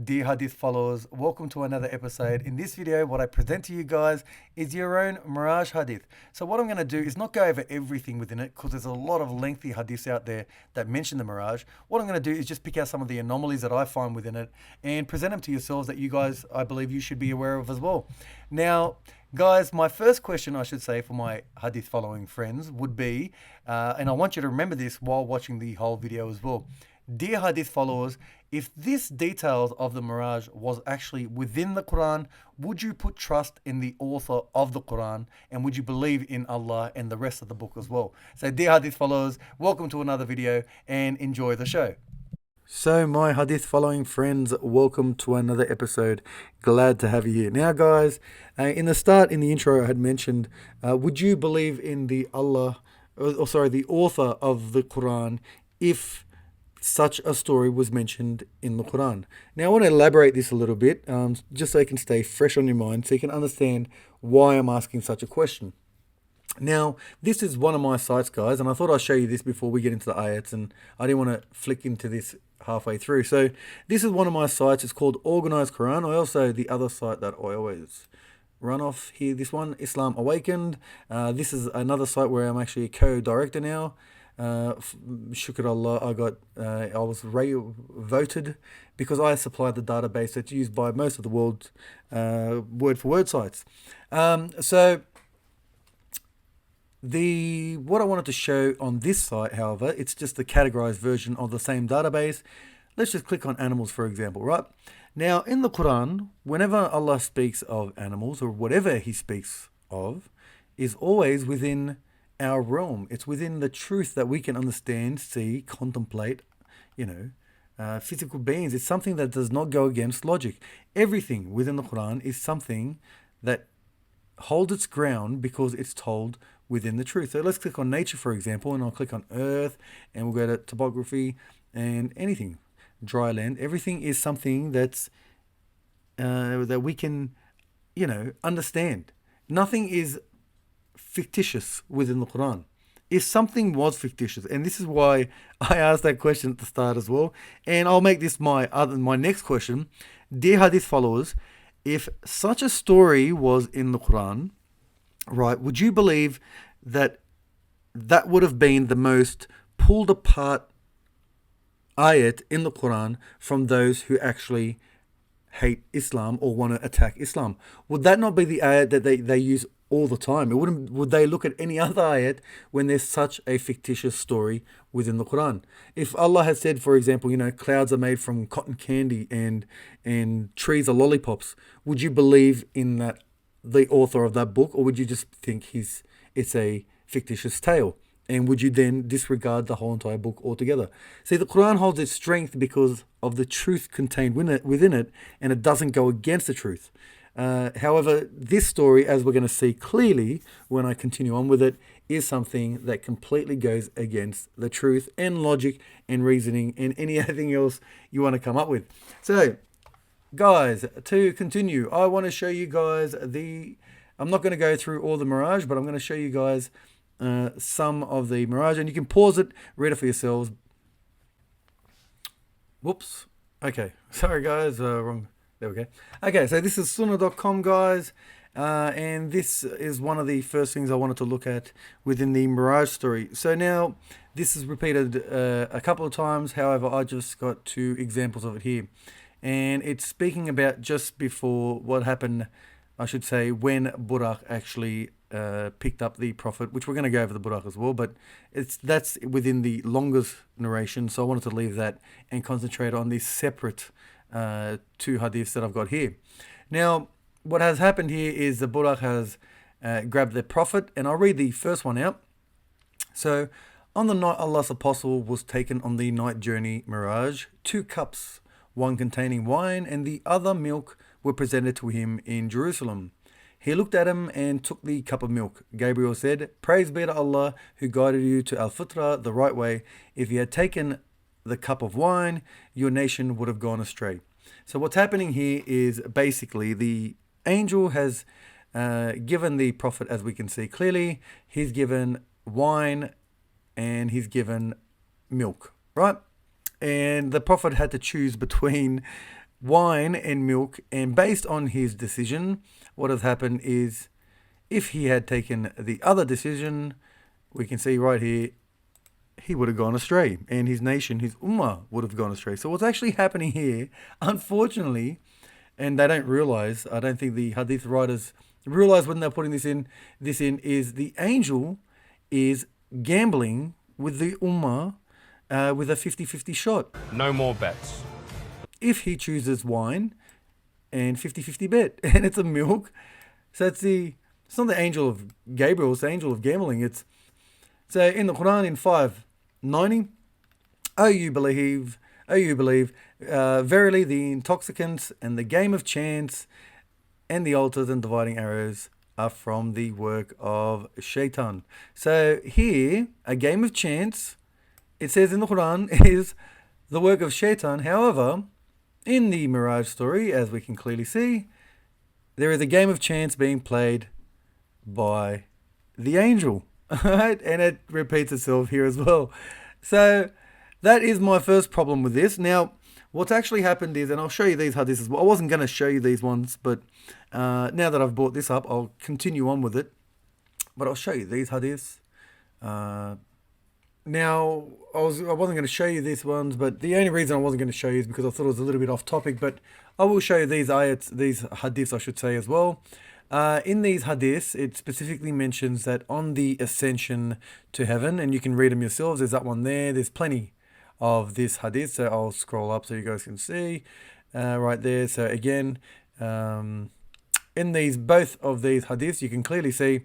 Dear Hadith followers, welcome to another episode. In this video, what I present to you guys is your own Miraj Hadith. So what I'm going to do is not go over everything within it because there's a lot of lengthy hadiths out there that mention the Miraj. What I'm going to do is just pick out some of the anomalies that I find within it and present them to yourselves that you guys, I believe you should be aware of as well. Now, guys, my first question I should say for my Hadith following friends would be, and I want you to remember this while watching the whole video as well. Dear Hadith followers, if this details of the Miraj was actually within the Qur'an, would you put trust in the author of the Qur'an and would you believe in Allah and the rest of the book as well? So dear Hadith followers, welcome to another video and enjoy the show. So my Hadith following friends, welcome to another episode. Glad to have you here. Now guys, in the intro I had mentioned, would you believe in the the author of the Qur'an if such a story was mentioned in the Qur'an? Now I want to elaborate this a little bit, just so it can stay fresh on your mind, so you can understand why I'm asking such a question. Now, this is one of my sites, guys, and I thought I'd show you this before we get into the ayats, and I didn't want to flick into this halfway through. So this is one of my sites. It's called Organized Quran. The other site that I always run off here, this one, Islam Awakened. This is another site where I'm actually a co-director now. Shukr Allah, I was voted because I supplied the database that's used by most of the world's word for word sites. What I wanted to show on this site, however, it's just the categorized version of the same database. Let's just click on animals, for example, right? Now, in the Quran, whenever Allah speaks of animals, or whatever He speaks of, is always within our realm. It's within the truth that we can understand, see, contemplate, physical beings. It's something that does not go against logic. Everything within the Quran is something that holds its ground because it's told within the truth. So let's click on nature, for example, and I'll click on earth, and we'll go to topography and anything, dry land. Everything is something that's that we can, understand. Nothing is fictitious within the Quran. If something was fictitious, and this is why I asked that question at the start as well, and I'll make this my next question. Dear Hadith followers, if such a story was in the Quran, right, would you believe that that would have been the most pulled apart ayat in the Quran from those who actually hate Islam or want to attack Islam? Would that not be the ayat that they use all the time? Would they look at any other ayat when there's such a fictitious story within the Quran? If Allah has said, for example, clouds are made from cotton candy and trees are lollipops, would you believe in that, the author of that book, or would you just think it's a fictitious tale? And would you then disregard the whole entire book altogether? See, the Quran holds its strength because of the truth contained within it, and it doesn't go against the truth. However, this story, as we're going to see clearly when I continue on with it, is something that completely goes against the truth and logic and reasoning and anything else you want to come up with. So, guys, to continue, I want to show you guys I'm not going to go through all the Miraj, but I'm going to show you guys some of the Miraj, and you can pause it, read it for yourselves. Whoops. Okay. Sorry, guys. Wrong. There we go. Okay, so this is sunnah.com, guys, and this is one of the first things I wanted to look at within the Miraj story. So now, this is repeated a couple of times, however, I just got 2 examples of it here. And it's speaking about just before what happened, I should say, when Buraq actually picked up the Prophet, which we're going to go over the Buraq as well, but that's within the longest narration, so I wanted to leave that and concentrate on these separate 2 hadiths that I've got here. Now, what has happened here is the Buraq has grabbed the Prophet, and I'll read the first one out. So, on the night Allah's apostle was taken on the night journey Miraj, 2 cups, one containing wine and the other milk, were presented to him in Jerusalem. He looked at him and took the cup of milk. Gabriel said, "Praise be to Allah who guided you to al-fitra, the right way. If you had taken the cup of wine, your nation would have gone astray." So what's happening here is basically the angel has given the Prophet, as we can see clearly, he's given wine and he's given milk, right? And the Prophet had to choose between wine and milk, and based on his decision, what has happened is, if he had taken the other decision, we can see right here, he would have gone astray, and his nation, his ummah, would have gone astray. So what's actually happening here, unfortunately, and they don't realize, I don't think the hadith writers realize when they're putting this in, is the angel is gambling with the ummah with a 50-50 shot. No more bets. If he chooses wine, and 50-50 bet, and it's a milk, so it's not the angel of Gabriel, it's the angel of gambling. So in the Qur'an in 5:90, O you believe, verily the intoxicants and the game of chance and the altars and dividing arrows are from the work of Shaitan. So here, a game of chance, it says in the Qur'an, is the work of Shaitan. However, in the Miraj story, as we can clearly see, there is a game of chance being played by the angel. Right? And it repeats itself here as well. So that is my first problem with this. Now, what's actually happened is, and I'll show you these hadiths as well. I wasn't going to show you these ones, but now that I've brought this up, I'll continue on with it. But I'll show you these hadiths. Now, I wasn't going to show you these ones, but the only reason I wasn't going to show you is because I thought it was a little bit off topic. But I will show you these ayats, these hadiths, I should say, as well. In these hadiths, it specifically mentions that on the ascension to heaven, and you can read them yourselves, there's that one there, there's plenty of this hadith, so I'll scroll up so you guys can see right there. So again, in both of these hadiths, you can clearly see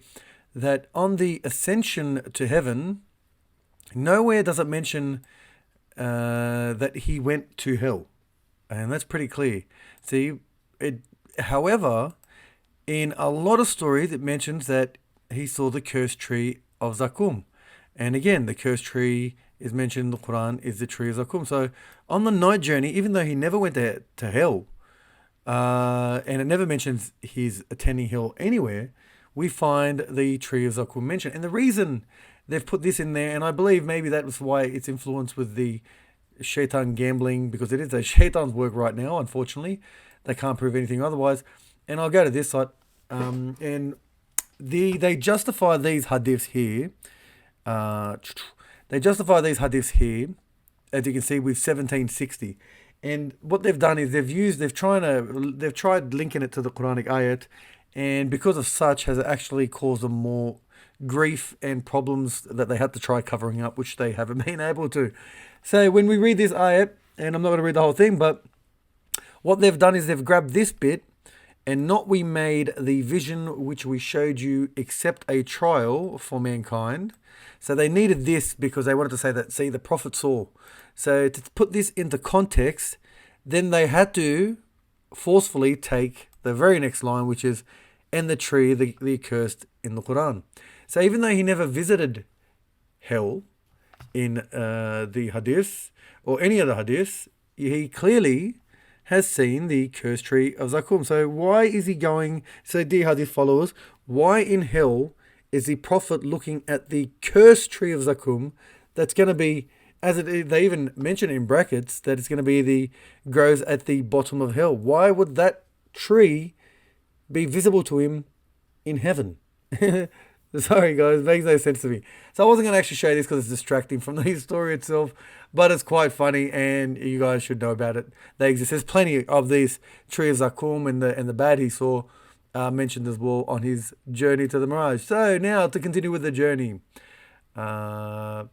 that on the ascension to heaven, nowhere does it mention that he went to hell, and that's pretty clear. See, however, in a lot of stories, it mentions that he saw the cursed tree of Zaqqum. And again, the cursed tree is mentioned in the Qur'an is the tree of Zaqqum. So on the night journey, even though he never went to hell, and it never mentions he's attending hell anywhere, we find the tree of Zaqqum mentioned. And the reason they've put this in there, and I believe maybe that was why it's influenced with the Shaitan gambling, because it is a Shaitan's work right now, unfortunately. They can't prove anything otherwise. And I'll go to this site, and they justify these hadiths here. They justify these hadiths here, as you can see, with 1760. And what they've done is they've tried linking it to the Quranic ayat, and because of such has actually caused them more grief and problems that they had to try covering up, which they haven't been able to. So when we read this ayat, and I'm not going to read the whole thing, but what they've done is they've grabbed this bit, and not we made the vision which we showed you except a trial for mankind. So they needed this because they wanted to say that, see, the prophet saw. So to put this into context, then they had to forcefully take the very next line, which is, and the tree, the accursed in the Quran. So even though he never visited hell in the hadith or any other hadith, he clearly has seen the cursed tree of Zaqqum. So why is he going, so dear hadith followers, why in hell is the prophet looking at the cursed tree of Zaqqum that's going to be, they even mention in brackets that it's going to be grows at the bottom of hell. Why would that tree be visible to him in heaven? Sorry guys, it makes no sense to me. So I wasn't going to actually show this because it's distracting from the story itself, but it's quite funny and you guys should know about it. They exist. There's plenty of these trees of Zaqqum and the bad he saw mentioned as well on his journey to the Miraj. So now to continue with the journey. So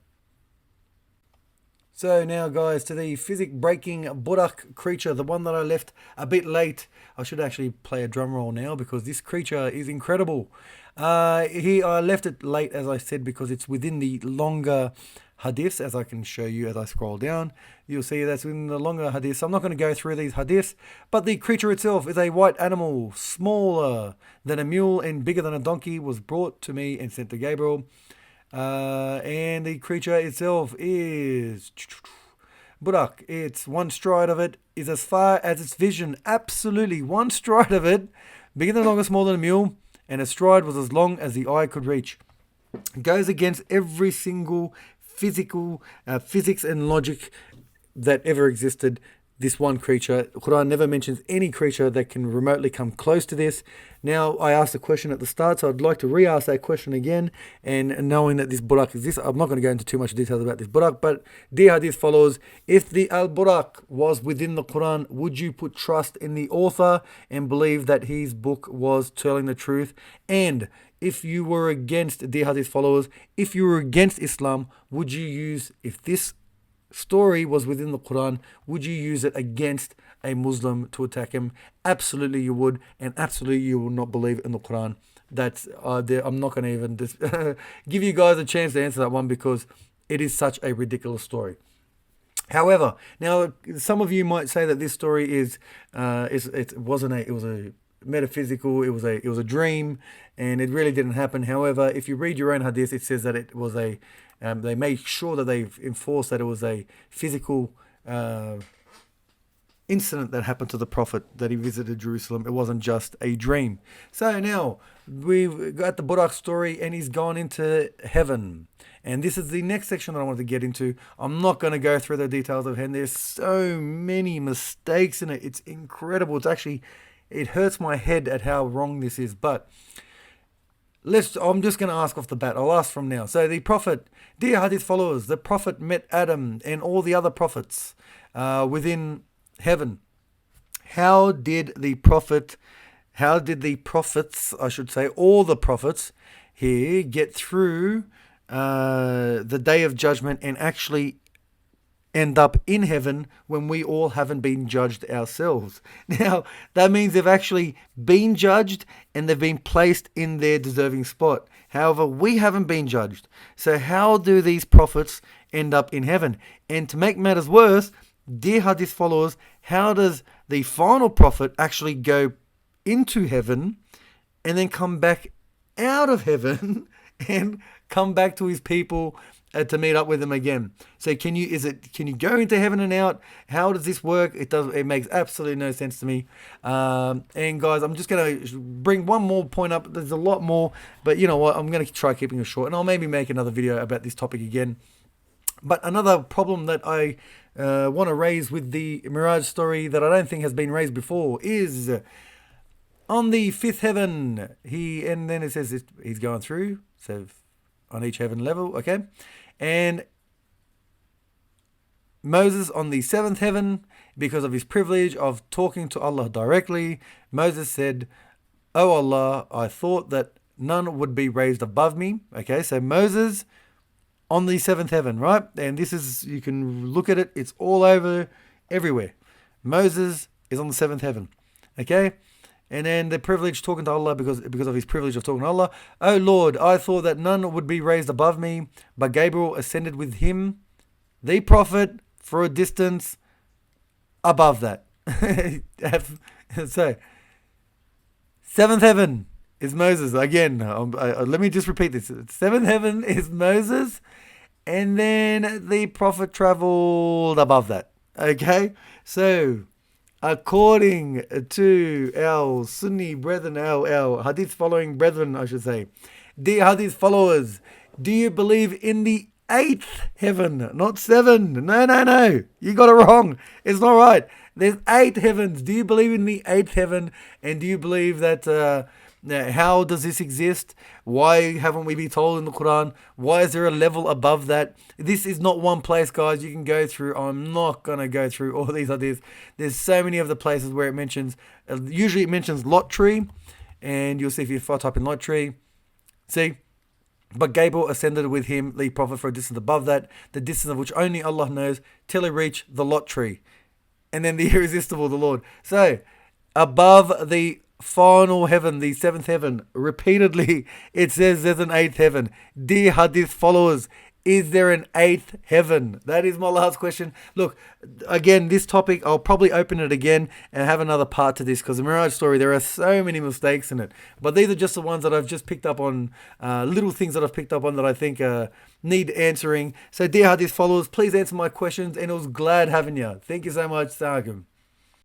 now guys, to the physic-breaking Buraq creature, the one that I left a bit late. I should actually play a drum roll now because this creature is incredible. I left it late, as I said, because it's within the longer hadiths, as I can show you as I scroll down. You'll see that's within the longer hadiths. So I'm not going to go through these hadiths, but the creature itself is a white animal, smaller than a mule and bigger than a donkey, was brought to me and sent to Gabriel. And the creature itself is Buraq. It's one stride of it is as far as its vision. Absolutely, one stride of it, bigger than a donkey, smaller than a mule, and its stride was as long as the eye could reach. It goes against every single physics and logic that ever existed. this one creature. Qur'an never mentions any creature that can remotely come close to this. Now, I asked a question at the start, so I'd like to re-ask that question again. And knowing that this Buraq exists, I'm not going to go into too much details about this Buraq, but dear Hadith follows, if the al-Buraq was within the Qur'an, would you put trust in the author and believe that his book was telling the truth? And if you were against, dear Hadith followers, if you were against Islam, would you use, if this story was within the Quran, would you use it against a Muslim to attack him? Absolutely you would, and absolutely you will not believe in the Quran. That's I'm not going to even give you guys a chance to answer that one, because it is such a ridiculous story. However, now some of you might say that this story is it was a metaphysical, it was a dream, and it really didn't happen. However, if you read your own hadith, it says that it was they made sure that they've enforced that it was a physical incident that happened to the Prophet, that he visited Jerusalem. It wasn't just a dream. So now we've got the Buraq story, and he's gone into heaven. And this is the next section that I wanted to get into. I'm not going to go through the details of heaven. There's so many mistakes in it. It's incredible. It hurts my head at how wrong this is. But I'm just going to ask off the bat. I'll ask from now. So the Prophet, dear Hadith followers, the Prophet met Adam and all the other prophets within heaven. How did the prophets, I should say, all the prophets here get through the day of judgment and actually end up in heaven when we all haven't been judged ourselves? Now, that means they've actually been judged and they've been placed in their deserving spot. However, we haven't been judged. So how do these prophets end up in heaven? And to make matters worse, dear Hadith followers, how does the final prophet actually go into heaven and then come back out of heaven and come back to his people to meet up with them again? So can you go into heaven and out? How does this work? It makes absolutely no sense to me. And guys, I'm just going to bring one more point up. There's a lot more, but you know what? I'm going to try keeping it short, and I'll maybe make another video about this topic again. But another problem that I want to raise with the Miraj story that I don't think has been raised before is on the fifth heaven, and then it says he's going through, so on each heaven level, okay? And Moses on the seventh heaven, because of his privilege of talking to Allah directly, Moses said, "Oh Allah, I thought that none would be raised above me." Okay, so Moses on the seventh heaven, right? And this is, you can look at it, it's all over, everywhere. Moses is on the seventh heaven, okay? And then the privilege talking to Allah because of his privilege of talking to Allah. "Oh Lord, I thought that none would be raised above me, but Gabriel ascended with him, the Prophet, for a distance above that." So, seventh heaven is Moses. Again, let me just repeat this. Seventh heaven is Moses, and then the Prophet traveled above that. Okay? So, according to our Sunni brethren, our Hadith following brethren, I should say, dear Hadith followers, do you believe in the eighth heaven, not seven? No. You got it wrong. It's not right. There's 8 heavens. Do you believe in the 8th heaven? And do you believe that how does this exist? Why haven't we been told in the Quran? Why is there a level above that? This is not one place, guys, you can go through. I'm not going to go through all these ideas. There's so many of the places where it mentions, usually it mentions lot tree. And you'll see if I type in lot tree, see? But Gabriel ascended with him, the Prophet, for a distance above that, the distance of which only Allah knows, till he reached the lot tree. And then the irresistible, the Lord. So, above the final heaven, the 7th heaven, repeatedly it says there's an 8th heaven. Dear Hadith followers, is there an 8th heaven? That is my last question. Look, again, this topic, I'll probably open it again and have another part to this, because the Miraj story, there are so many mistakes in it. But these are just the ones that I've just picked up on, little things that I've picked up on that I think need answering. So, dear Hadith followers, please answer my questions, and it was glad having you. Thank you so much. Zaqqum.